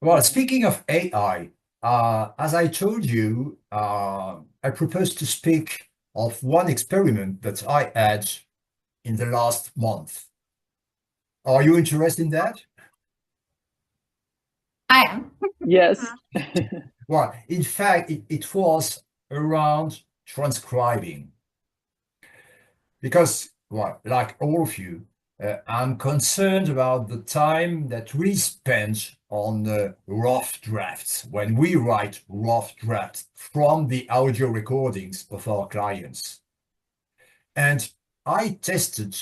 Well, speaking of AI, as I told you, I propose to speak of one experiment that I had in the last month. Are you interested in that? I am. Yes. Well, in fact, it was around transcribing. Because, well, like all of you, I'm concerned about the time that we spend on rough drafts, when we write rough drafts from the audio recordings of our clients. And I tested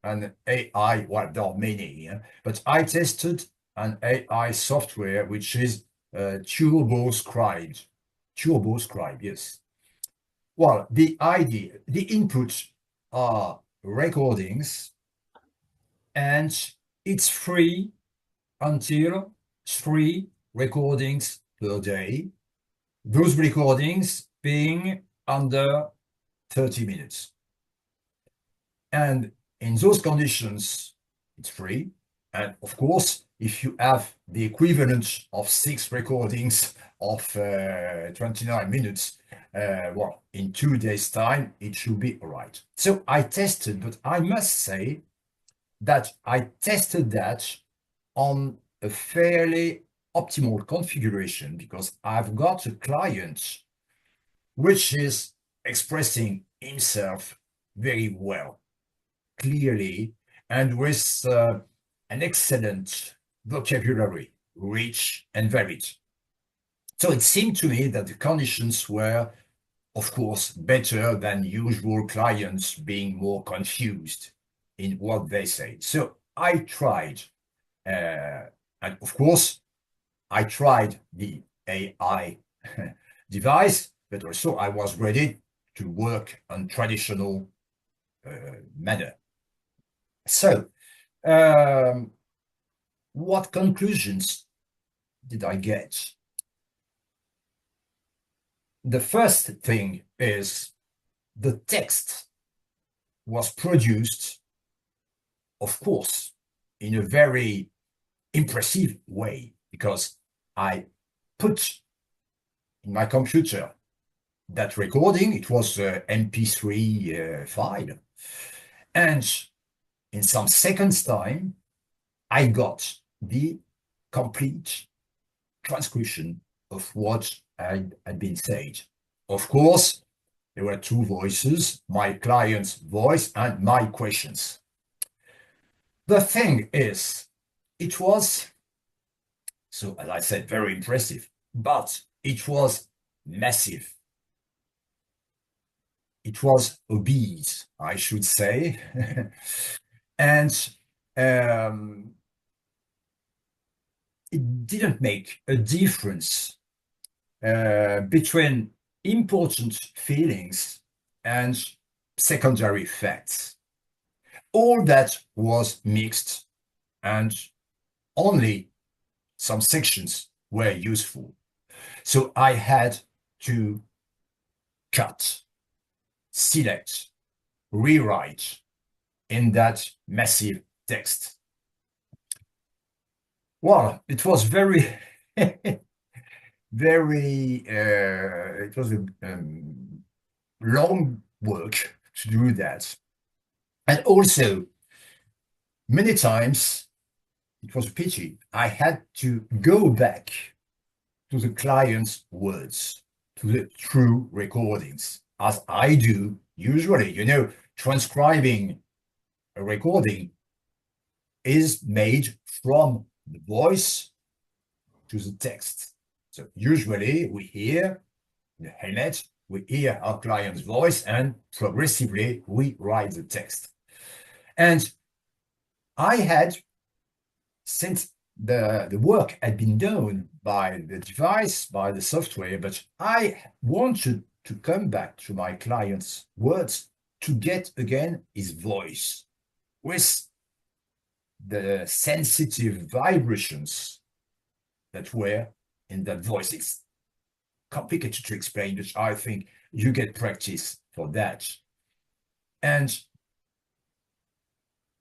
an AI, well, there are many, but I tested an AI software which is TurboScribe. TurboScribe, yes. Well, the idea, the input are recordings, and it's free until 3 recordings per day. Those recordings being under 30 minutes. And in those conditions, it's free. And of course, if you have the equivalent of 6 recordings of 29 minutes, well, in 2 days' time, it should be all right. So I tested, but I must say that I tested that on a fairly optimal configuration because I've got a client which is expressing himself very well, clearly, and with an excellent vocabulary, rich and varied. So it seemed to me that the conditions were, of course, better than usual clients being more confused in what they say. So I tried, and of course, I tried the AI device, but also I was ready to work on traditional manner. So, what conclusions did I get? The first thing is the text was produced, of course, in a very impressive way, because I put in my computer that recording. It was a MP3 file. And in some seconds time, I got the complete transcription of what had been said. Of course, there were 2 voices, my client's voice and my questions. The thing is, it was, so as I said, very impressive, but it was massive. It was obese, I should say. And it didn't make a difference between important feelings and secondary facts. All that was mixed, and only some sections were useful. So I had to cut, select, rewrite in that massive text. Well, it was very, very, it was a long work to do that. And also, many times, it was a pity, I had to go back to the client's words, to the true recordings, as I do usually. You know, transcribing a recording is made from the voice to the text. So usually we hear in the helmet, we hear our client's voice, and progressively we write the text. And I had, since the work had been done by the device, by the software, but I wanted to come back to my client's words to get again his voice with the sensitive vibrations that were in that voice. It's complicated to explain, but I think you get practice for that. And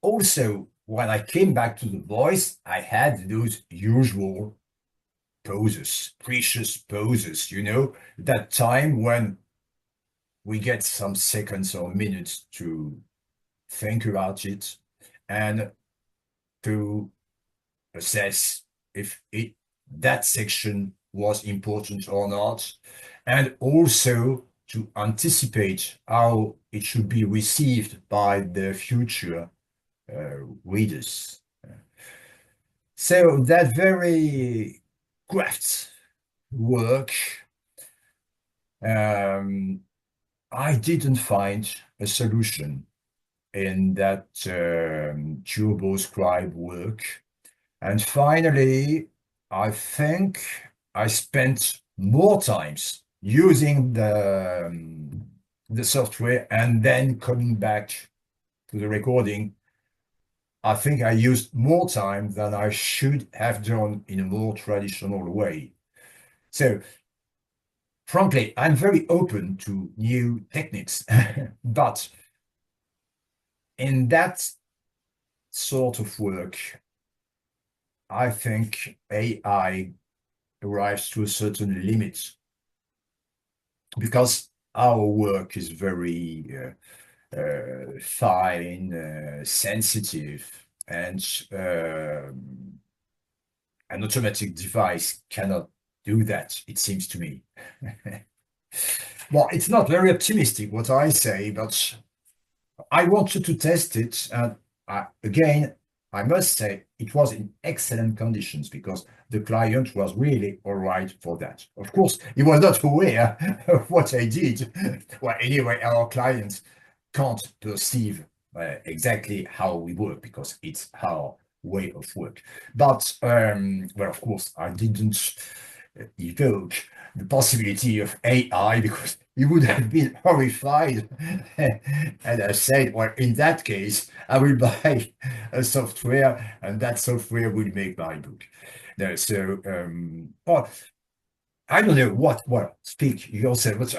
also, when I came back to the voice, I had those usual pauses, precious pauses, you know, that time when we get some seconds or minutes to think about it and to assess if that section was important or not, and also to anticipate how it should be received by the future readers. So that very craft work, I didn't find a solution in that Turbo Scribe work. And finally, I think I spent more times using the software and then coming back to the recording. I think I used more time than I should have done in a more traditional way. So, frankly, I'm very open to new techniques, but in that sort of work, I think AI arrives to a certain limit because our work is very fine, sensitive, and an automatic device cannot do that, it seems to me. Well, it's not very optimistic what I say, but I wanted to test it. And again, I must say it was in excellent conditions because the client was really all right for that. Of course, he was not aware of what I did. Well, anyway, our clients can't perceive exactly how we work because it's our way of work. But, well, of course, I didn't evoke the possibility of AI because he would have been horrified. And I said, well, in that case, I will buy a software and that software will make my book. No, so, well, I don't know what speak yourself, but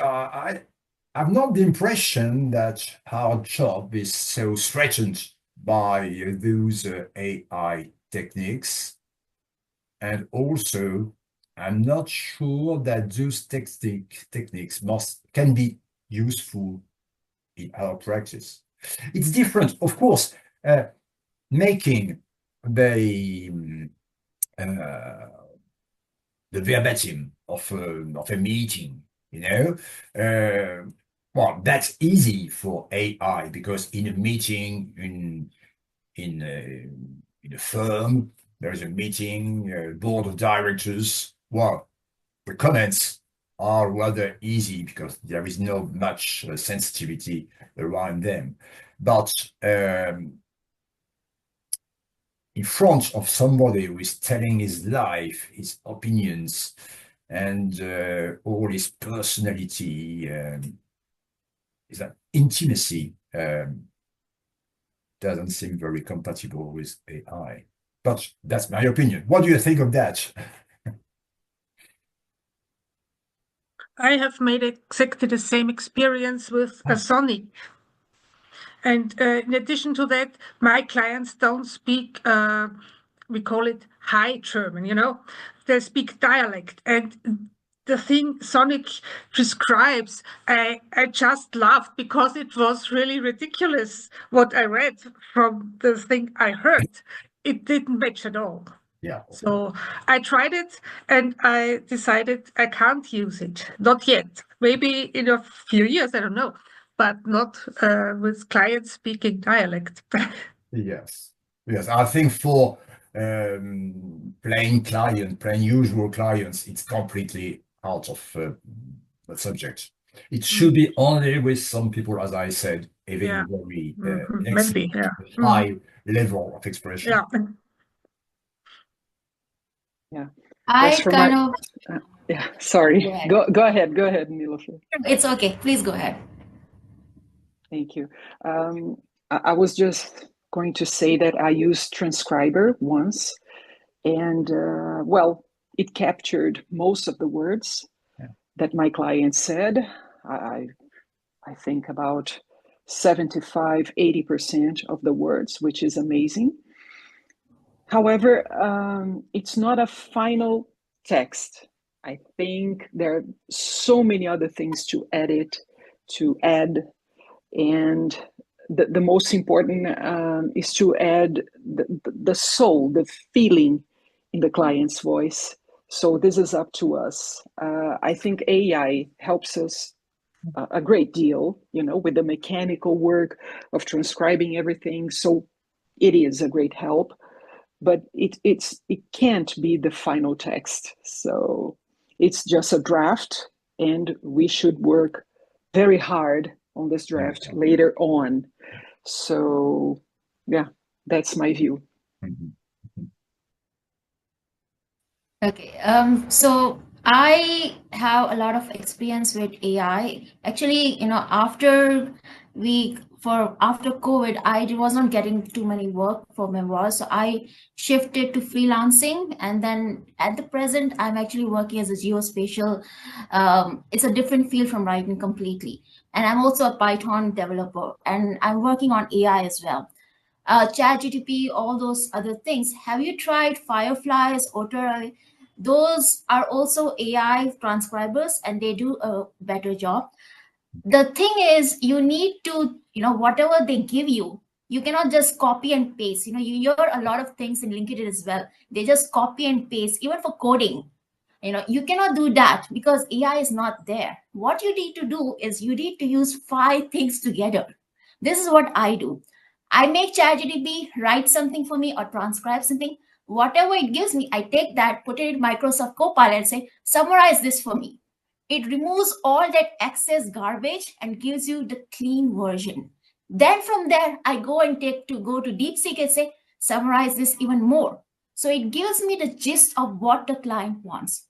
I've not the impression that our job is so threatened by those AI techniques. And also, I'm not sure that those techniques can be useful in our practice. It's different, of course, making the verbatim of a meeting, you know. Well, that's easy for AI because in a meeting, in a firm, there is a meeting, board of directors. Well, the comments are rather easy because there is no much sensitivity around them. But in front of somebody who is telling his life, his opinions, and all his personality, is that intimacy doesn't seem very compatible with AI. But that's my opinion. What do you think of that? I have made exactly the same experience with a Sonic. And in addition to that, my clients don't speak, we call it High German, you know, they speak dialect. And the thing Sonic describes, I just laughed because it was really ridiculous what I read from the thing I heard. It didn't match at all. Yeah. So I tried it and I decided I can't use it. Not yet. Maybe in a few years, I don't know, but not with clients speaking dialect. Yes. Yes. I think for plain usual clients, it's completely out of the subject. It should be only with some people, as I said, having Yeah. very Maybe, yeah. high level of expression. Yeah. Yeah. I kind of, yeah, sorry. Go ahead. Go ahead, Nilofer. It's okay. Please go ahead. Thank you. I was just going to say that I used Transcriber once, and well, it captured most of the words that my client said. I think about 75–80% of the words, which is amazing. However, it's not a final text. I think there are so many other things to edit, to add, and the most important is to add the soul, the feeling in the client's voice. So this is up to us. I think AI helps us a great deal, with the mechanical work of transcribing everything. So it is a great help, but it can't be the final text. So it's just a draft, and we should work very hard on this draft later on. So yeah, that's my view. Okay, so I have a lot of experience with AI. Actually, after COVID, I was not getting too many work for memoirs, so I shifted to freelancing, and then at the present, I'm actually working as a geospatial. It's a different field from writing completely, and I'm also a Python developer, and I'm working on AI as well. ChatGPT, all those other things. Have you tried Fireflies, Otter? Those are also AI transcribers, and they do a better job. The thing is, you need to, whatever they give you, you cannot just copy and paste. You hear a lot of things in LinkedIn as well. They just copy and paste, even for coding. You cannot do that because AI is not there. What you need to do is you need to use 5 things together. This is what I do. I make ChatGPT write something for me or transcribe something. Whatever it gives me, I take that, put it in Microsoft Copilot and say, summarize this for me. It removes all that excess garbage and gives you the clean version. Then from there, I go to DeepSeek and say, summarize this even more. So it gives me the gist of what the client wants.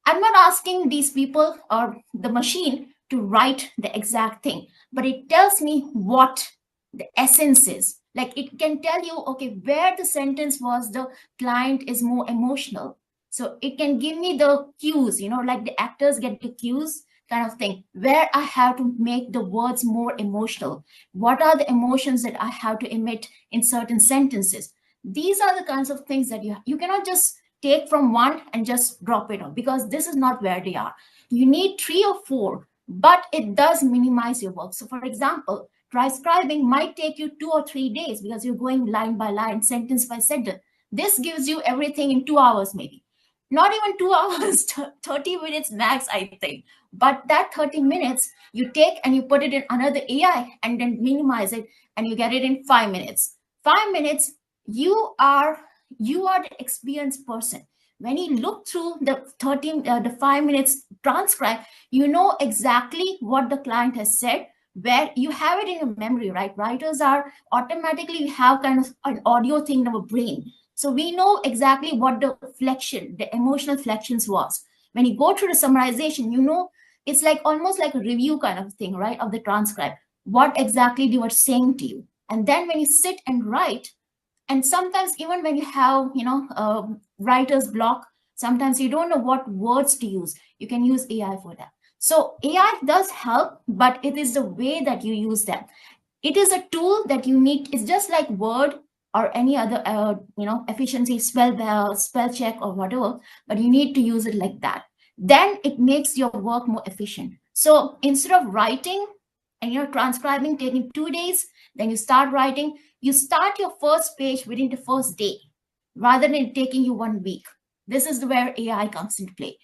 I'm not asking these people or the machine to write the exact thing, but it tells me what the essence is. Like it can tell you, okay, where the sentence was, the client is more emotional. So it can give me the cues, like the actors get the cues kind of thing, where I have to make the words more emotional. What are the emotions that I have to emit in certain sentences? These are the kinds of things that you cannot just take from one and just drop it off, because this is not where they are. You need 3 or 4, but it does minimize your work. So for example, transcribing might take you 2 or 3 days because you're going line by line, sentence by sentence. This gives you everything in 2 hours, maybe. Not even 2 hours, 30 minutes max, I think. But that 30 minutes, you take and you put it in another AI and then minimize it, and you get it in 5 minutes. 5 minutes, you are the experienced person. When you look through the 5 minutes transcribe, you know exactly what the client has said, where you have it in your memory, right? Writers are automatically, we have kind of an audio thing in our brain. So we know exactly what the emotional flexions was. When you go through the summarization, it's like almost like a review kind of thing, right? Of the transcribe, what exactly they were saying to you. And then when you sit and write, and sometimes even when you have writer's block, sometimes you don't know what words to use, you can use AI for that. So AI does help, but it is the way that you use them. It is a tool that you need. It's just like Word or any other efficiency spell check or whatever, but you need to use it like that. Then it makes your work more efficient. So instead of writing and transcribing taking 2 days, then you start writing, you start your first page within the first day rather than taking you 1 week. This is where AI comes into play.